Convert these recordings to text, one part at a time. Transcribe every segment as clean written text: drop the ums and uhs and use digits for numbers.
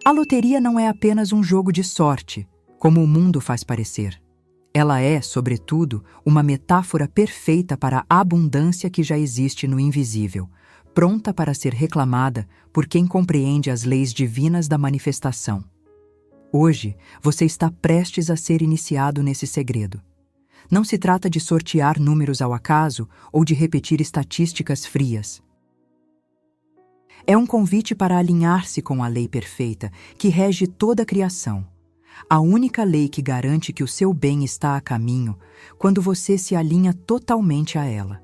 A loteria não é apenas um jogo de sorte, como o mundo faz parecer. Ela é, sobretudo, uma metáfora perfeita para a abundância que já existe no invisível, pronta para ser reclamada por quem compreende as leis divinas da manifestação. Hoje, você está prestes a ser iniciado nesse segredo. Não se trata de sortear números ao acaso ou de repetir estatísticas frias. É um convite para alinhar-se com a lei perfeita que rege toda a criação. A única lei que garante que o seu bem está a caminho quando você se alinha totalmente a ela.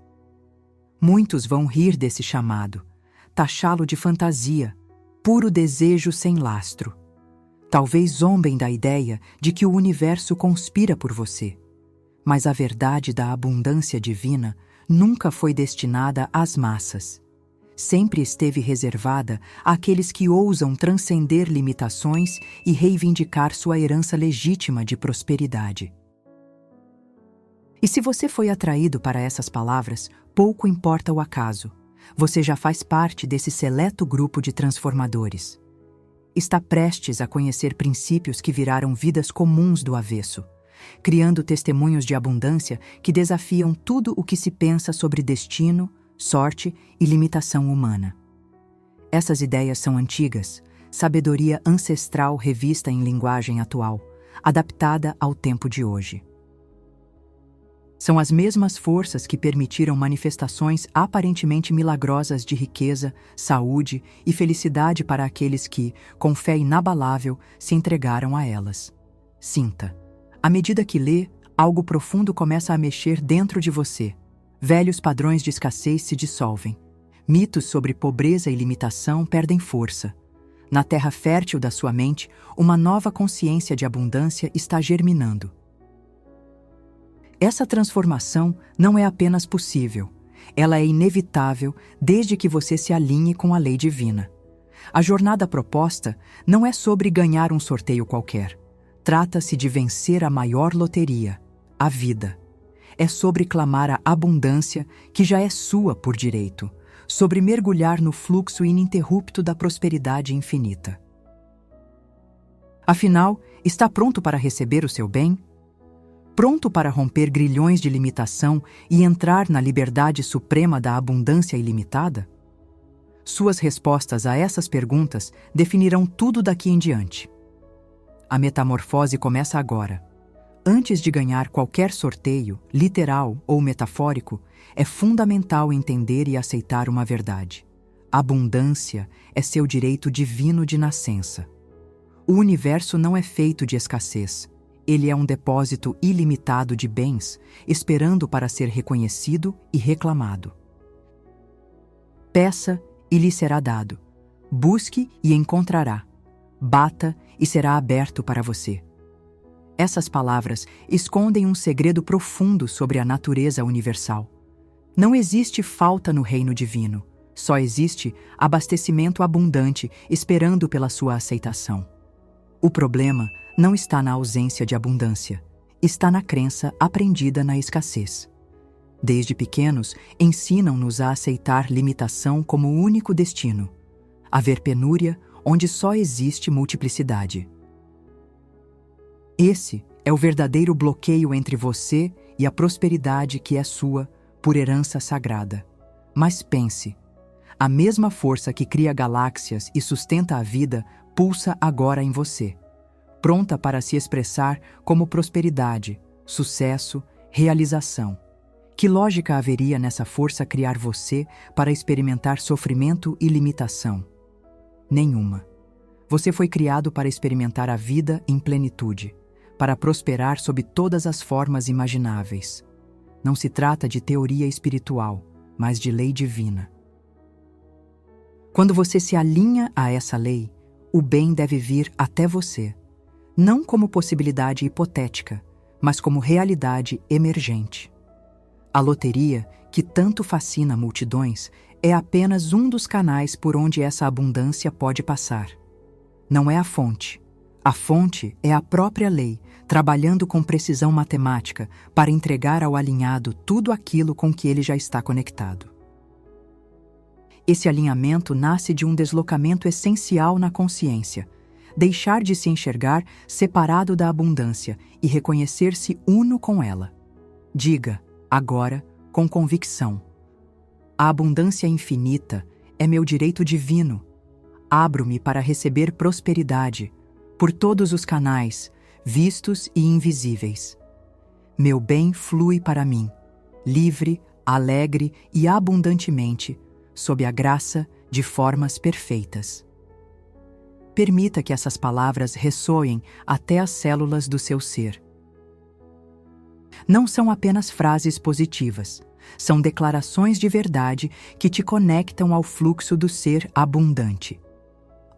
Muitos vão rir desse chamado, taxá-lo de fantasia, puro desejo sem lastro. Talvez zombem da ideia de que o universo conspira por você. Mas a verdade da abundância divina nunca foi destinada às massas. Sempre esteve reservada àqueles que ousam transcender limitações e reivindicar sua herança legítima de prosperidade. E se você foi atraído para essas palavras, pouco importa o acaso. Você já faz parte desse seleto grupo de transformadores. Está prestes a conhecer princípios que viraram vidas comuns do avesso, criando testemunhos de abundância que desafiam tudo o que se pensa sobre destino, sorte e limitação humana. Essas ideias são antigas, sabedoria ancestral revista em linguagem atual, adaptada ao tempo de hoje. São as mesmas forças que permitiram manifestações aparentemente milagrosas de riqueza, saúde e felicidade para aqueles que, com fé inabalável, se entregaram a elas. Sinta. À medida que lê, algo profundo começa a mexer dentro de você. Velhos padrões de escassez se dissolvem. Mitos sobre pobreza e limitação perdem força. Na terra fértil da sua mente, uma nova consciência de abundância está germinando. Essa transformação não é apenas possível, ela é inevitável desde que você se alinhe com a lei divina. A jornada proposta não é sobre ganhar um sorteio qualquer. Trata-se de vencer a maior loteria, a vida. É sobre clamar a abundância que já é sua por direito, sobre mergulhar no fluxo ininterrupto da prosperidade infinita. Afinal, está pronto para receber o seu bem? Pronto para romper grilhões de limitação e entrar na liberdade suprema da abundância ilimitada? Suas respostas a essas perguntas definirão tudo daqui em diante. A metamorfose começa agora. Antes de ganhar qualquer sorteio, literal ou metafórico, é fundamental entender e aceitar uma verdade. Abundância é seu direito divino de nascença. O universo não é feito de escassez. Ele é um depósito ilimitado de bens, esperando para ser reconhecido e reclamado. Peça e lhe será dado. Busque e encontrará. Bata e será aberto para você. Essas palavras escondem um segredo profundo sobre a natureza universal. Não existe falta no reino divino, só existe abastecimento abundante esperando pela sua aceitação. O problema não está na ausência de abundância, está na crença aprendida na escassez. Desde pequenos, ensinam-nos a aceitar limitação como o único destino, a ver penúria onde só existe multiplicidade. Esse é o verdadeiro bloqueio entre você e a prosperidade que é sua por herança sagrada. Mas pense, a mesma força que cria galáxias e sustenta a vida pulsa agora em você, pronta para se expressar como prosperidade, sucesso, realização. Que lógica haveria nessa força criar você para experimentar sofrimento e limitação? Nenhuma. Você foi criado para experimentar a vida em plenitude, para prosperar sob todas as formas imagináveis. Não se trata de teoria espiritual, mas de lei divina. Quando você se alinha a essa lei, o bem deve vir até você, não como possibilidade hipotética, mas como realidade emergente. A loteria, que tanto fascina multidões, é apenas um dos canais por onde essa abundância pode passar. Não é a fonte. A fonte é a própria lei, trabalhando com precisão matemática para entregar ao alinhado tudo aquilo com que ele já está conectado. Esse alinhamento nasce de um deslocamento essencial na consciência, deixar de se enxergar separado da abundância e reconhecer-se uno com ela. Diga, agora, com convicção: a abundância infinita é meu direito divino. Abro-me para receber prosperidade por todos os canais, vistos e invisíveis. Meu bem flui para mim, livre, alegre e abundantemente, sob a graça de formas perfeitas. Permita que essas palavras ressoem até as células do seu ser. Não são apenas frases positivas, são declarações de verdade que te conectam ao fluxo do ser abundante.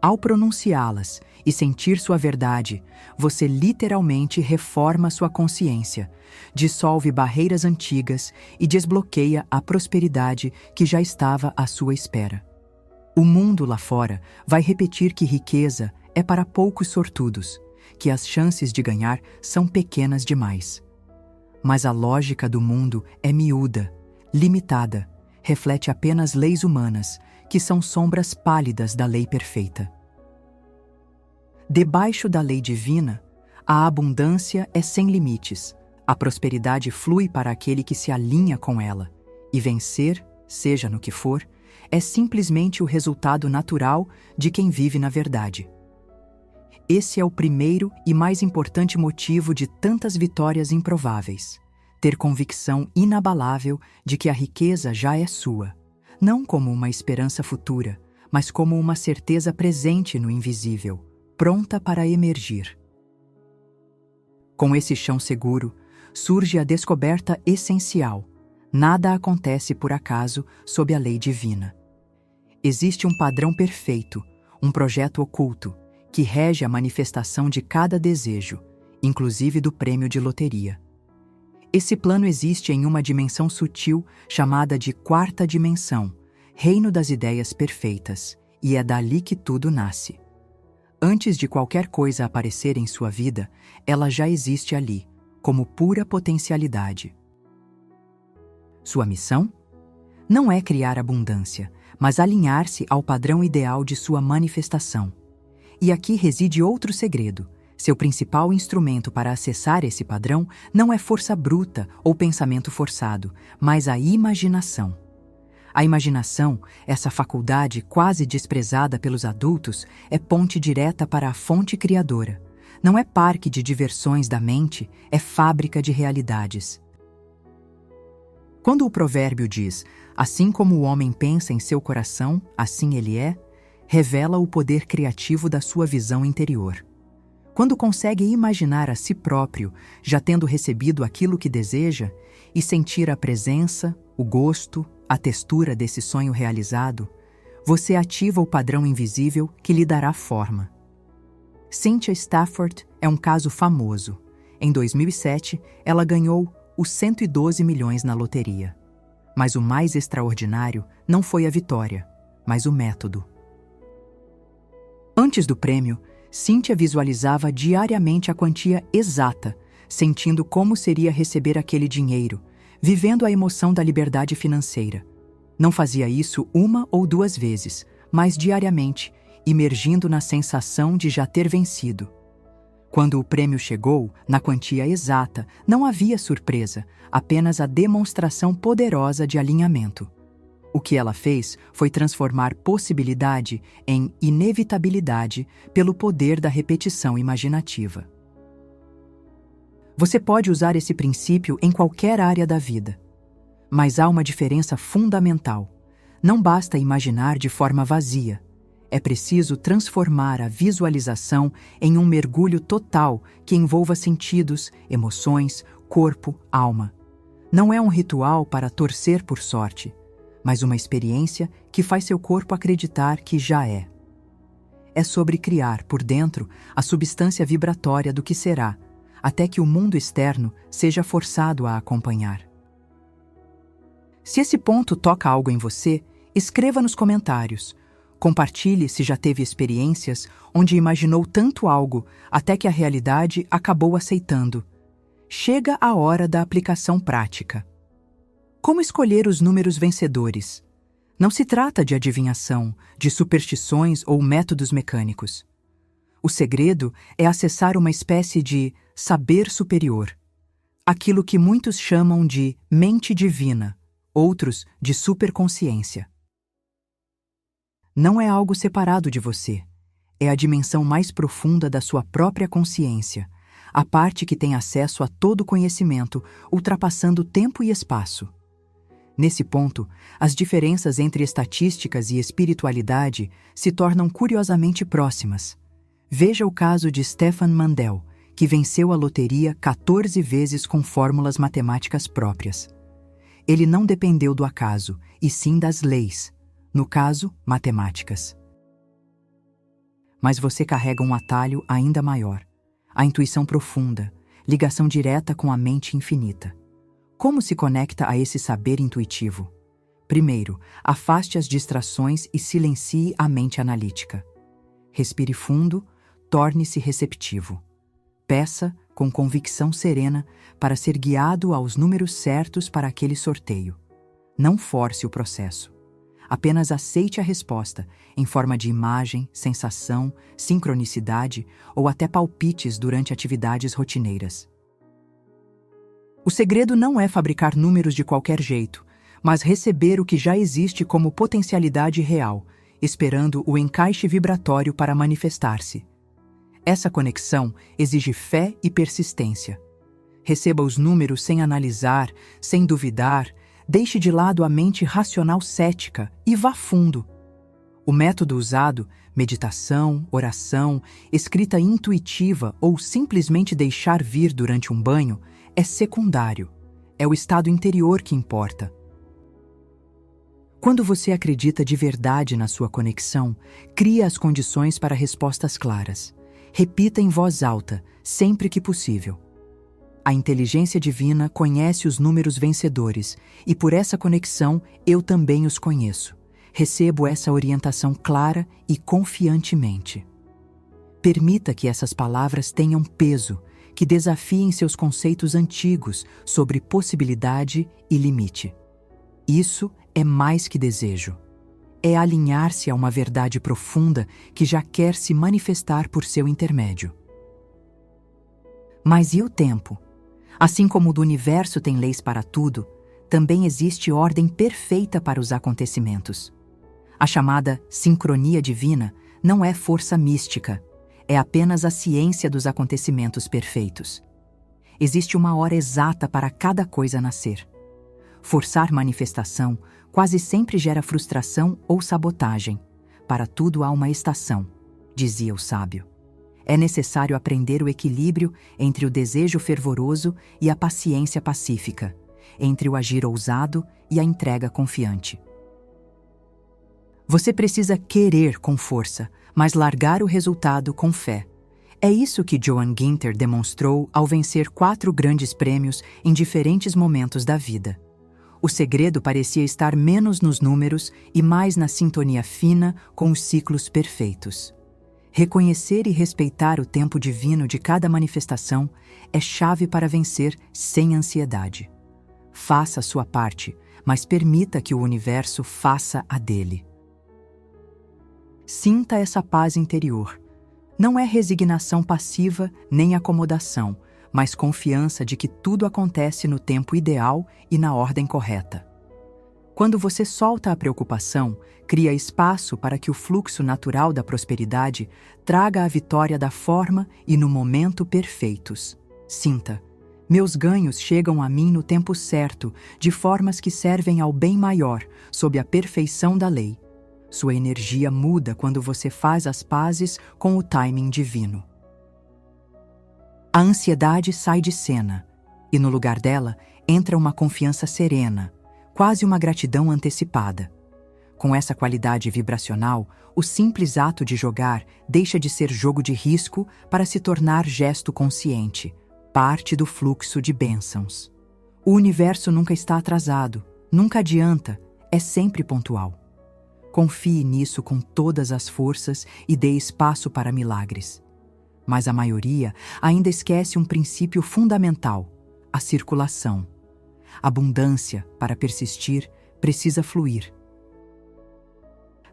Ao pronunciá-las e sentir sua verdade, você literalmente reforma sua consciência, dissolve barreiras antigas e desbloqueia a prosperidade que já estava à sua espera. O mundo lá fora vai repetir que riqueza é para poucos sortudos, que as chances de ganhar são pequenas demais. Mas a lógica do mundo é miúda, limitada, reflete apenas leis humanas, que são sombras pálidas da lei perfeita. Debaixo da lei divina, a abundância é sem limites, a prosperidade flui para aquele que se alinha com ela, e vencer, seja no que for, é simplesmente o resultado natural de quem vive na verdade. Esse é o primeiro e mais importante motivo de tantas vitórias improváveis: ter convicção inabalável de que a riqueza já é sua, não como uma esperança futura, mas como uma certeza presente no invisível, pronta para emergir. Com esse chão seguro, surge a descoberta essencial: nada acontece por acaso sob a lei divina. Existe um padrão perfeito, um projeto oculto, que rege a manifestação de cada desejo, inclusive do prêmio de loteria. Esse plano existe em uma dimensão sutil chamada de quarta dimensão, reino das ideias perfeitas, e é dali que tudo nasce. Antes de qualquer coisa aparecer em sua vida, ela já existe ali, como pura potencialidade. Sua missão? Não é criar abundância, mas alinhar-se ao padrão ideal de sua manifestação. E aqui reside outro segredo: seu principal instrumento para acessar esse padrão não é força bruta ou pensamento forçado, mas a imaginação. A imaginação, essa faculdade quase desprezada pelos adultos, é ponte direta para a fonte criadora. Não é parque de diversões da mente, é fábrica de realidades. Quando o provérbio diz: assim como o homem pensa em seu coração, assim ele é, revela o poder criativo da sua visão interior. Quando consegue imaginar a si próprio, já tendo recebido aquilo que deseja, e sentir a presença, o gosto, a textura desse sonho realizado, você ativa o padrão invisível que lhe dará forma. Cynthia Stafford é um caso famoso. Em 2007, ela ganhou os 112 milhões na loteria. Mas o mais extraordinário não foi a vitória, mas o método. Antes do prêmio, Cynthia visualizava diariamente a quantia exata, sentindo como seria receber aquele dinheiro, vivendo a emoção da liberdade financeira. Não fazia isso uma ou duas vezes, mas diariamente, imergindo na sensação de já ter vencido. Quando o prêmio chegou, na quantia exata, não havia surpresa, apenas a demonstração poderosa de alinhamento. O que ela fez foi transformar possibilidade em inevitabilidade pelo poder da repetição imaginativa. Você pode usar esse princípio em qualquer área da vida. Mas há uma diferença fundamental. Não basta imaginar de forma vazia. É preciso transformar a visualização em um mergulho total que envolva sentidos, emoções, corpo, alma. Não é um ritual para torcer por sorte, mas uma experiência que faz seu corpo acreditar que já é. É sobre criar, por dentro, a substância vibratória do que será, até que o mundo externo seja forçado a acompanhar. Se esse ponto toca algo em você, escreva nos comentários. Compartilhe se já teve experiências onde imaginou tanto algo até que a realidade acabou aceitando. Chega a hora da aplicação prática. Como escolher os números vencedores? Não se trata de adivinhação, de superstições ou métodos mecânicos. O segredo é acessar uma espécie de saber superior, aquilo que muitos chamam de mente divina, outros de superconsciência. Não é algo separado de você, é a dimensão mais profunda da sua própria consciência, a parte que tem acesso a todo conhecimento, ultrapassando tempo e espaço. Nesse ponto, as diferenças entre estatísticas e espiritualidade se tornam curiosamente próximas. Veja o caso de Stefan Mandel, que venceu a loteria 14 vezes com fórmulas matemáticas próprias. Ele não dependeu do acaso, e sim das leis, no caso, matemáticas. Mas você carrega um atalho ainda maior, a intuição profunda, ligação direta com a mente infinita. Como se conecta a esse saber intuitivo? Primeiro, afaste as distrações e silencie a mente analítica. Respire fundo, torne-se receptivo. Peça, com convicção serena, para ser guiado aos números certos para aquele sorteio. Não force o processo. Apenas aceite a resposta, em forma de imagem, sensação, sincronicidade ou até palpites durante atividades rotineiras. O segredo não é fabricar números de qualquer jeito, mas receber o que já existe como potencialidade real, esperando o encaixe vibratório para manifestar-se. Essa conexão exige fé e persistência. Receba os números sem analisar, sem duvidar, deixe de lado a mente racional cética e vá fundo. O método usado, meditação, oração, escrita intuitiva ou simplesmente deixar vir durante um banho, é secundário. É o estado interior que importa. Quando você acredita de verdade na sua conexão, cria as condições para respostas claras. Repita em voz alta, sempre que possível. A inteligência divina conhece os números vencedores, e por essa conexão eu também os conheço. Recebo essa orientação clara e confiantemente. Permita que essas palavras tenham peso, que desafiem seus conceitos antigos sobre possibilidade e limite. Isso é mais que desejo. É alinhar-se a uma verdade profunda que já quer se manifestar por seu intermédio. Mas e o tempo? Assim como o do universo tem leis para tudo, também existe ordem perfeita para os acontecimentos. A chamada sincronia divina não é força mística, é apenas a ciência dos acontecimentos perfeitos. Existe uma hora exata para cada coisa nascer. Forçar manifestação quase sempre gera frustração ou sabotagem. Para tudo há uma estação, dizia o sábio. É necessário aprender o equilíbrio entre o desejo fervoroso e a paciência pacífica, entre o agir ousado e a entrega confiante. Você precisa querer com força, mas largar o resultado com fé. É isso que Johann Ginter demonstrou ao vencer 4 grandes prêmios em diferentes momentos da vida. O segredo parecia estar menos nos números e mais na sintonia fina com os ciclos perfeitos. Reconhecer e respeitar o tempo divino de cada manifestação é chave para vencer sem ansiedade. Faça a sua parte, mas permita que o universo faça a dele. Sinta essa paz interior. Não é resignação passiva nem acomodação, mas confiança de que tudo acontece no tempo ideal e na ordem correta. Quando você solta a preocupação, cria espaço para que o fluxo natural da prosperidade traga a vitória da forma e no momento perfeitos. Sinta: meus ganhos chegam a mim no tempo certo, de formas que servem ao bem maior, sob a perfeição da lei. Sua energia muda quando você faz as pazes com o timing divino. A ansiedade sai de cena, e no lugar dela entra uma confiança serena, quase uma gratidão antecipada. Com essa qualidade vibracional, o simples ato de jogar deixa de ser jogo de risco para se tornar gesto consciente, parte do fluxo de bênçãos. O universo nunca está atrasado, nunca adianta, é sempre pontual. Confie nisso com todas as forças e dê espaço para milagres. Mas a maioria ainda esquece um princípio fundamental: a circulação. Abundância, para persistir, precisa fluir.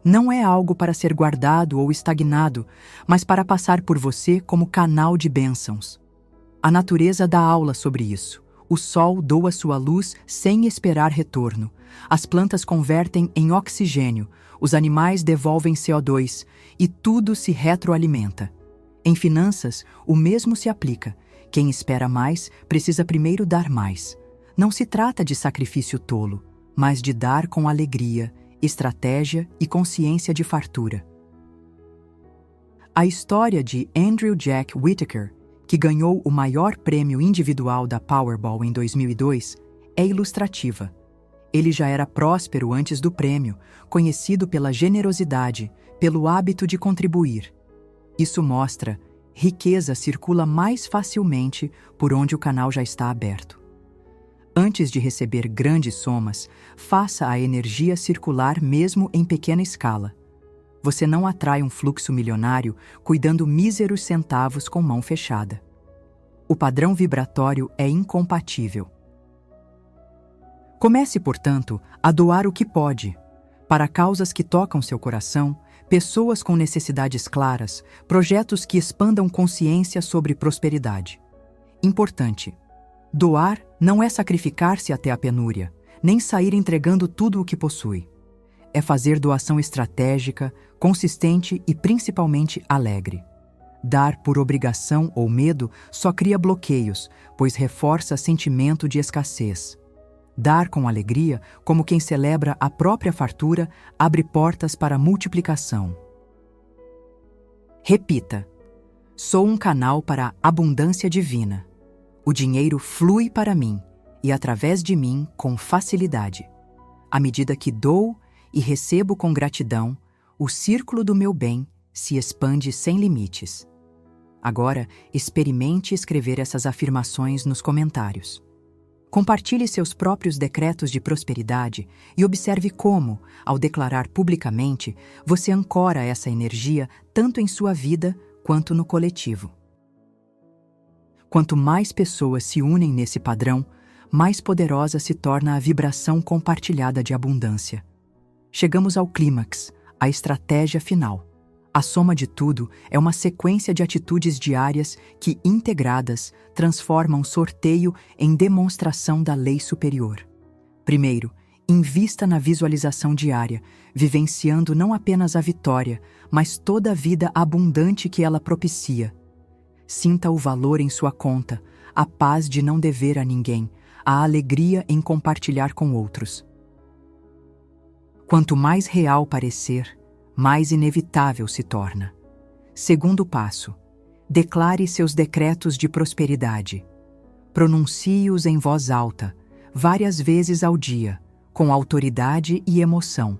Não é algo para ser guardado ou estagnado, mas para passar por você como canal de bênçãos. A natureza dá aula sobre isso. O sol doa sua luz sem esperar retorno. As plantas convertem em oxigênio, os animais devolvem CO2 e tudo se retroalimenta. Em finanças, o mesmo se aplica. Quem espera mais precisa primeiro dar mais. Não se trata de sacrifício tolo, mas de dar com alegria, estratégia e consciência de fartura. A história de Andrew Jack Whittaker, que ganhou o maior prêmio individual da Powerball em 2002, é ilustrativa. Ele já era próspero antes do prêmio, conhecido pela generosidade, pelo hábito de contribuir. Isso mostra: riqueza circula mais facilmente por onde o canal já está aberto. Antes de receber grandes somas, faça a energia circular mesmo em pequena escala. Você não atrai um fluxo milionário cuidando míseros centavos com mão fechada. O padrão vibratório é incompatível. Comece, portanto, a doar o que pode, para causas que tocam seu coração, pessoas com necessidades claras, projetos que expandam consciência sobre prosperidade. Importante: doar não é sacrificar-se até a penúria, nem sair entregando tudo o que possui. É fazer doação estratégica, consistente e principalmente alegre. Dar por obrigação ou medo só cria bloqueios, pois reforça sentimento de escassez. Dar com alegria, como quem celebra a própria fartura, abre portas para a multiplicação. Repita: sou um canal para a abundância divina. O dinheiro flui para mim e através de mim com facilidade. À medida que dou e recebo com gratidão, o círculo do meu bem se expande sem limites. Agora, experimente escrever essas afirmações nos comentários. Compartilhe seus próprios decretos de prosperidade e observe como, ao declarar publicamente, você ancora essa energia tanto em sua vida quanto no coletivo. Quanto mais pessoas se unem nesse padrão, mais poderosa se torna a vibração compartilhada de abundância. Chegamos ao clímax, a estratégia final. A soma de tudo é uma sequência de atitudes diárias que, integradas, transformam sorteio em demonstração da lei superior. Primeiro, invista na visualização diária, vivenciando não apenas a vitória, mas toda a vida abundante que ela propicia. Sinta o valor em sua conta, a paz de não dever a ninguém, a alegria em compartilhar com outros. Quanto mais real parecer, mais inevitável se torna. Segundo passo: declare seus decretos de prosperidade. Pronuncie-os em voz alta, várias vezes ao dia, com autoridade e emoção.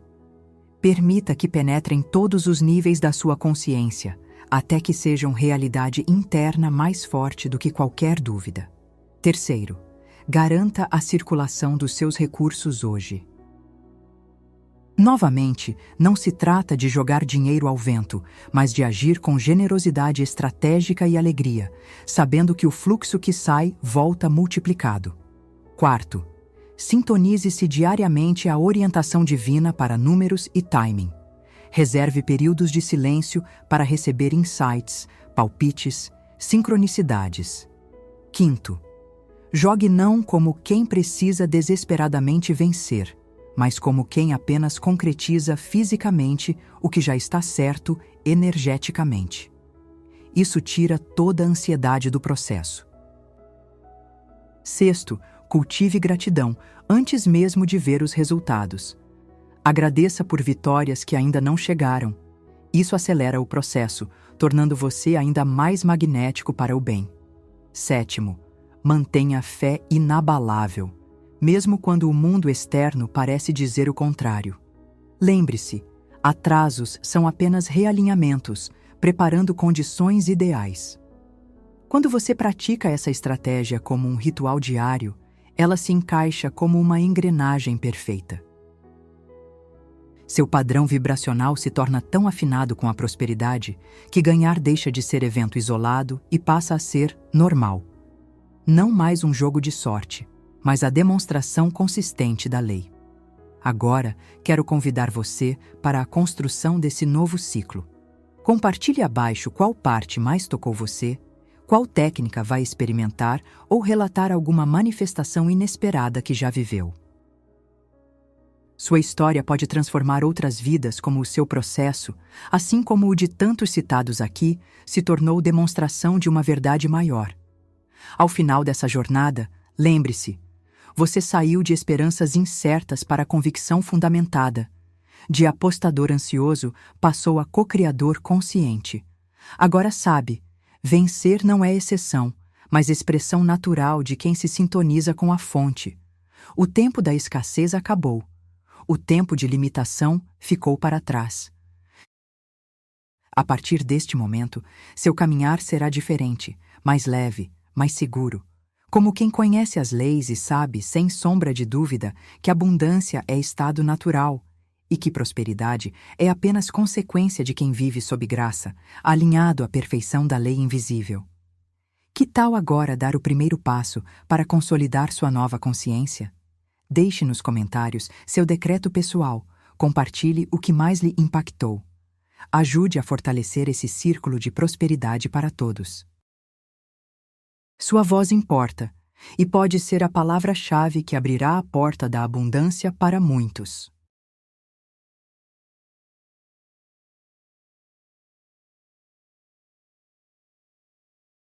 Permita que penetrem todos os níveis da sua consciência, até que sejam realidade interna mais forte do que qualquer dúvida. Terceiro, garanta a circulação dos seus recursos hoje. Novamente, não se trata de jogar dinheiro ao vento, mas de agir com generosidade estratégica e alegria, sabendo que o fluxo que sai volta multiplicado. Quarto, sintonize-se diariamente à orientação divina para números e timing. Reserve períodos de silêncio para receber insights, palpites, sincronicidades. Quinto, jogue não como quem precisa desesperadamente vencer, mas como quem apenas concretiza fisicamente o que já está certo energeticamente. Isso tira toda a ansiedade do processo. Sexto, cultive gratidão antes mesmo de ver os resultados. Agradeça por vitórias que ainda não chegaram. Isso acelera o processo, tornando você ainda mais magnético para o bem. Sétimo, mantenha fé inabalável, mesmo quando o mundo externo parece dizer o contrário. Lembre-se, atrasos são apenas realinhamentos, preparando condições ideais. Quando você pratica essa estratégia como um ritual diário, ela se encaixa como uma engrenagem perfeita. Seu padrão vibracional se torna tão afinado com a prosperidade que ganhar deixa de ser evento isolado e passa a ser normal. Não mais um jogo de sorte, mas a demonstração consistente da lei. Agora, quero convidar você para a construção desse novo ciclo. Compartilhe abaixo qual parte mais tocou você, qual técnica vai experimentar ou relatar alguma manifestação inesperada que já viveu. Sua história pode transformar outras vidas como o seu processo, assim como o de tantos citados aqui, se tornou demonstração de uma verdade maior. Ao final dessa jornada, lembre-se, você saiu de esperanças incertas para a convicção fundamentada. De apostador ansioso, passou a co-criador consciente. Agora sabe, vencer não é exceção, mas expressão natural de quem se sintoniza com a fonte. O tempo da escassez acabou. O tempo de limitação ficou para trás. A partir deste momento, seu caminhar será diferente, mais leve, mais seguro. Como quem conhece as leis e sabe, sem sombra de dúvida, que abundância é estado natural e que prosperidade é apenas consequência de quem vive sob graça, alinhado à perfeição da lei invisível. Que tal agora dar o primeiro passo para consolidar sua nova consciência? Deixe nos comentários seu decreto pessoal, compartilhe o que mais lhe impactou. Ajude a fortalecer esse círculo de prosperidade para todos. Sua voz importa, e pode ser a palavra-chave que abrirá a porta da abundância para muitos.